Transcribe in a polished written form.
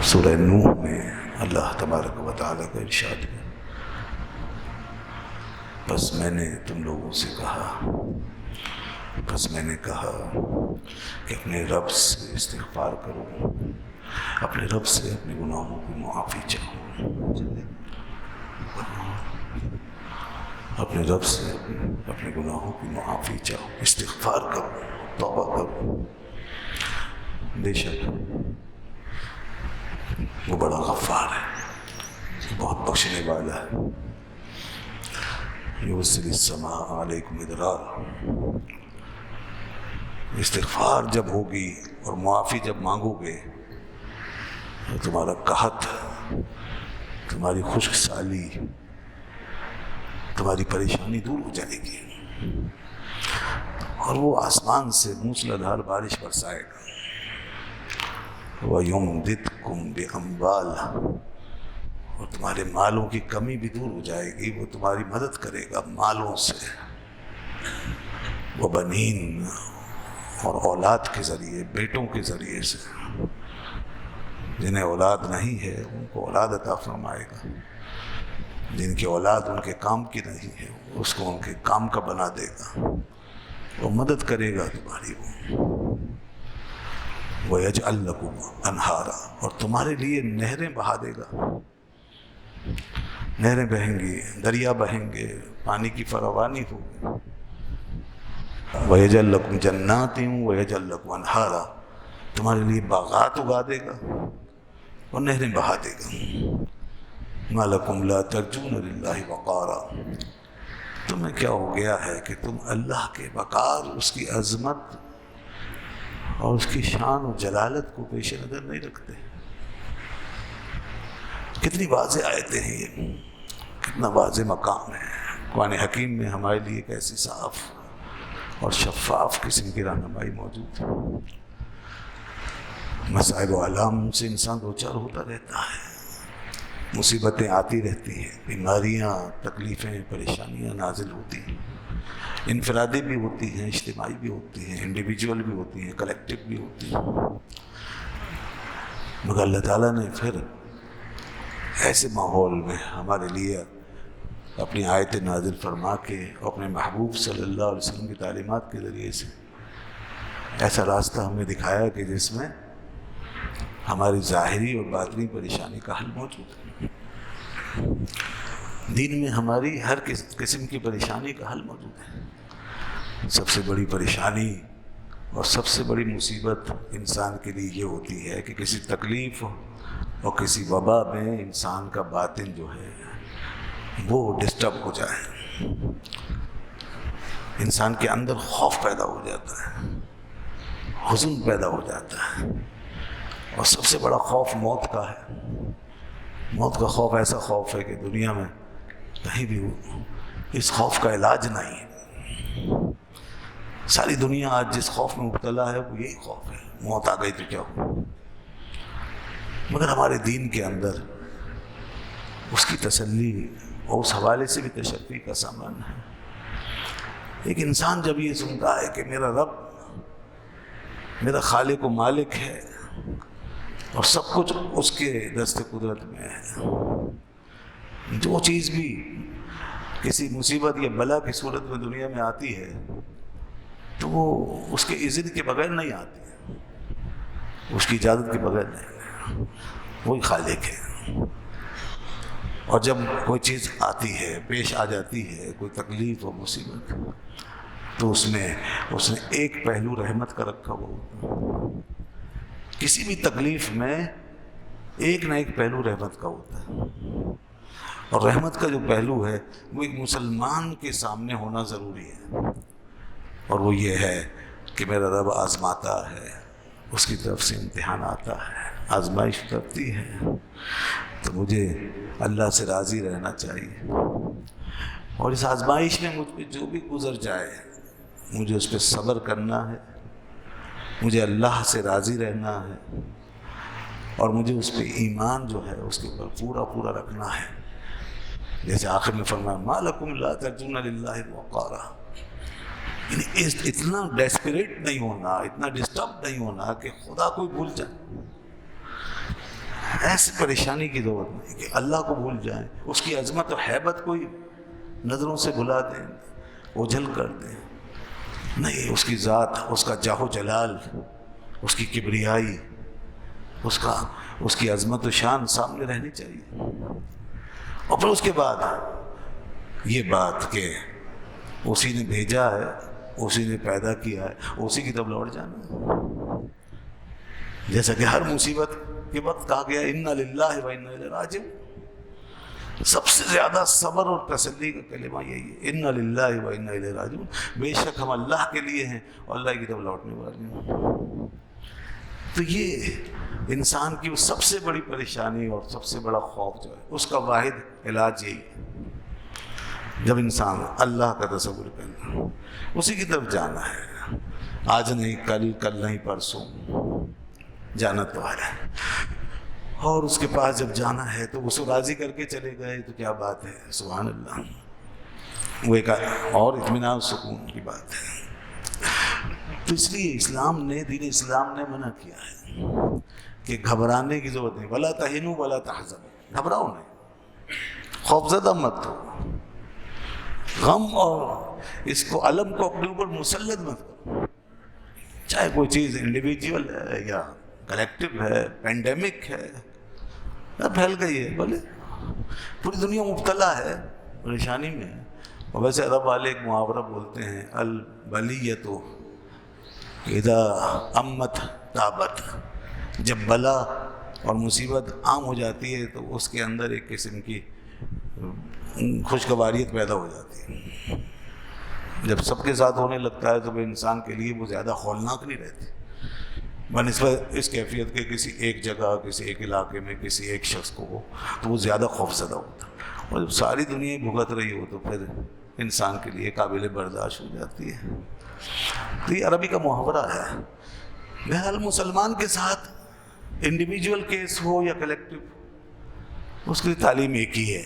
سورہ نوح میں اللہ تبارک و تعالیٰ کا ارشاد ہے، بس میں نے تم لوگوں سے کہا، بس میں نے کہا کہ اپنے رب سے استغفار کرو، اپنے رب سے اپنے گناہوں کی معافی چاہو، اپنے رب سے اپنے گناہوں کی معافی چاہو، استغفار کرو، توبہ کرو۔ بے شک وہ بڑا غفار ہے، بہت بخشنے والا ہے۔ یرسل السماء علیکم مدرارا، استغفار جب ہوگی اور معافی جب مانگو گے تو تمہارا قحط، تمہاری خشک سالی، تمہاری پریشانی دور ہو جائے گی، اور وہ آسمان سے موسلادھار بارش برسائے گا۔ وَيُمْدِدْكُمْ بِأَمْوَالٍ، اور تمہارے مالوں کی کمی بھی دور ہو جائے گی، وہ تمہاری مدد کرے گا مالوں سے، وَبَنِينَ، اور اولاد کے ذریعے، بیٹوں کے ذریعے سے۔ جنہیں اولاد نہیں ہے ان کو اولاد عطا فرمائے گا، جن کی اولاد ان کے کام کی نہیں ہے اس کو ان کے کام کا بنا دے گا، وہ مدد کرے گا تمہاری۔ وَيَجْعَلْ لَكُمْ أَنْهَارًا، اور تمہارے لیے نہریں بہا دے گا، نہریں بہیں گی، دریا بہیں گے، پانی کی فراوانی ہوگی۔ وَيَجْعَلْ لَكُمْ جَنَّاتٍ وَيَجْعَلْ لَكُمْ أَنْهَارًا، تمہارے لیے باغات اگا دے گا اور نہریں بہا دے گا۔ مَا لَكُمْ لَا تَرْجُونَ لِلَّهِ وَقَارًا، تمہیں کیا ہو گیا ہے کہ تم اللہ کے وقار، اس کی عظمت اور اس کی شان و جلالت کو پیش نظر نہیں رکھتے؟ کتنی واضح آیتیں ہیں یہ، کتنا واضح مقام ہے۔ قرآن حکیم میں ہمارے لیے ایک ایسی صاف اور شفاف قسم کی رہنمائی موجود ہے۔ مصائب و آلام سے انسان دوچار ہوتا رہتا ہے، مصیبتیں آتی رہتی ہیں، بیماریاں، تکلیفیں، پریشانیاں نازل ہوتی ہیں، انفرادی بھی ہوتی ہیں، اجتماعی بھی ہوتی ہیں، انڈیویجول بھی ہوتی ہیں، کلیکٹیو بھی ہوتی ہیں۔ مگر اللہ تعالیٰ نے پھر ایسے ماحول میں ہمارے لیے اپنی آیت نازل فرما کے اپنے محبوب صلی اللہ علیہ وسلم کی تعلیمات کے ذریعے سے ایسا راستہ ہمیں دکھایا کہ جس میں ہماری ظاہری اور باطنی پریشانی کا حل موجود ہے۔ دین میں ہماری ہر قسم کی پریشانی کا حل موجود ہے۔ سب سے بڑی پریشانی اور سب سے بڑی مصیبت انسان کے لیے یہ ہوتی ہے کہ کسی تکلیف اور کسی وبا میں انسان کا باطن جو ہے وہ ڈسٹرب ہو جائے، انسان کے اندر خوف پیدا ہو جاتا ہے، حزن پیدا ہو جاتا ہے، اور سب سے بڑا خوف موت کا ہے۔ موت کا خوف ایسا خوف ہے کہ دنیا میں کہیں بھی اس خوف کا علاج نہیں ہے۔ ساری دنیا آج جس خوف میں مبتلا ہے وہ یہی خوف ہے، موت آ گئی تو کیا ہو۔ مگر ہمارے دین کے اندر اس کی تسلی اور اس حوالے سے بھی تشفی کا سامان ہے۔ ایک انسان جب یہ سنتا ہے کہ میرا رب میرا خالق و مالک ہے اور سب کچھ اس کے دست قدرت میں ہے، جو چیز بھی کسی مصیبت یا بلا کی صورت میں دنیا میں آتی ہے تو وہ اس کے اذن کے بغیر نہیں آتی ہے، اس کی اجازت کے بغیر نہیں، وہی خالق ہے۔ اور جب کوئی چیز آتی ہے، پیش آ جاتی ہے، کوئی تکلیف و مصیبت، تو اس نے ایک پہلو رحمت کا رکھا ہوا ہوتا ہے۔ کسی بھی تکلیف میں ایک نہ ایک پہلو رحمت کا ہوتا ہے، اور رحمت کا جو پہلو ہے وہ ایک مسلمان کے سامنے ہونا ضروری ہے، اور وہ یہ ہے کہ میرا رب آزماتا ہے، اس کی طرف سے امتحان آتا ہے، آزمائش کرتی ہے، تو مجھے اللہ سے راضی رہنا چاہیے، اور اس آزمائش میں مجھ پہ جو بھی گزر جائے مجھے اس پہ صبر کرنا ہے، مجھے اللہ سے راضی رہنا ہے، اور مجھے اس پہ ایمان جو ہے اس کے اوپر پورا پورا رکھنا ہے۔ جیسے آخر میں فرمایا مَا لَكُمْ لَا تَرْجُونَ لِلَّهِ وَقَارًا، یعنی اتنا ڈیسپریٹ نہیں ہونا، اتنا ڈسٹرب نہیں ہونا کہ خدا کوئی بھول جائے۔ ایسی پریشانی کی ضرورت نہیں کہ اللہ کو بھول جائیں، اس کی عظمت و حیبت کوئی نظروں سے بھلا دیں، اوجھل کر دیں. نہیں، اس کی ذات، اس کا جاہ و جلال، اس کی کبریائی، اس کی عظمت و شان سامنے رہنی چاہیے. اور پھر اس کے بعد یہ بات کہ اسی نے بھیجا ہے، اسی نے پیدا کیا ہے، اسی کی طرف لوٹ جانا. جیسا کہ ہر مصیبت کے وقت کہا گیا انا للہ و انا الیہ راجعون. سب سے زیادہ صبر اور تسلی کا کلمہ یہی ہے، انا للہ و انا الیہ راجعون. بے شک ہم اللہ کے لیے ہیں اور اللہ کی طرف لوٹنے والے ہیں. تو یہ انسان کی سب سے بڑی پریشانی اور سب سے بڑا خوف جو ہے، اس کا واحد علاج یہی ہے. جب انسان اللہ کا تصور کرنا، اسی کی طرف جانا ہے، آج نہیں کل، کل نہیں پرسوں، جانا تو ہے. اور اس کے پاس جب جانا ہے تو اس کو راضی کر کے چلے گئے تو کیا بات ہے، سبحان اللہ. وہ ایک اور اطمینان و سکون کی بات ہے. تو اس لیے اسلام نے، دین اسلام نے منع کیا ہے کہ گھبرانے کی ضرورت نہیں. ولا تہنوا ولا تحزنوا، گھبراؤ نہیں، خوفزدہ مت ہو، غم اور اس کو علم کو اپنے اوپر مسلط مت کرو. چاہے کوئی چیز انڈیویجول ہے یا کلیکٹیو ہے، پینڈیمک ہے، پھیل گئی ہے، بولے پوری دنیا مبتلا ہے، پریشانی میں ہے. اور ویسے عرب والے ایک محاورہ بولتے ہیں، البلیۃ اذا عمت طابت. جب بلا اور مصیبت عام ہو جاتی ہے تو اس کے اندر ایک قسم کی خوشگواریت پیدا ہو جاتی ہے. جب سب کے ساتھ ہونے لگتا ہے تو وہ انسان کے لیے وہ زیادہ ہولناک نہیں رہتی بنسبت اس کیفیت کے کسی ایک جگہ، کسی ایک علاقے میں کسی ایک شخص کو ہو تو وہ زیادہ خوفزدہ ہوتا ہے. اور جب ساری دنیا بھگت رہی ہو تو پھر انسان کے لیے قابل برداشت ہو جاتی ہے. تو یہ عربی کا محاورہ ہے. بہرحال مسلمان کے ساتھ انڈیویجول کیس ہو یا کلیکٹیو، اس کی تعلیم ایک ہی ہے.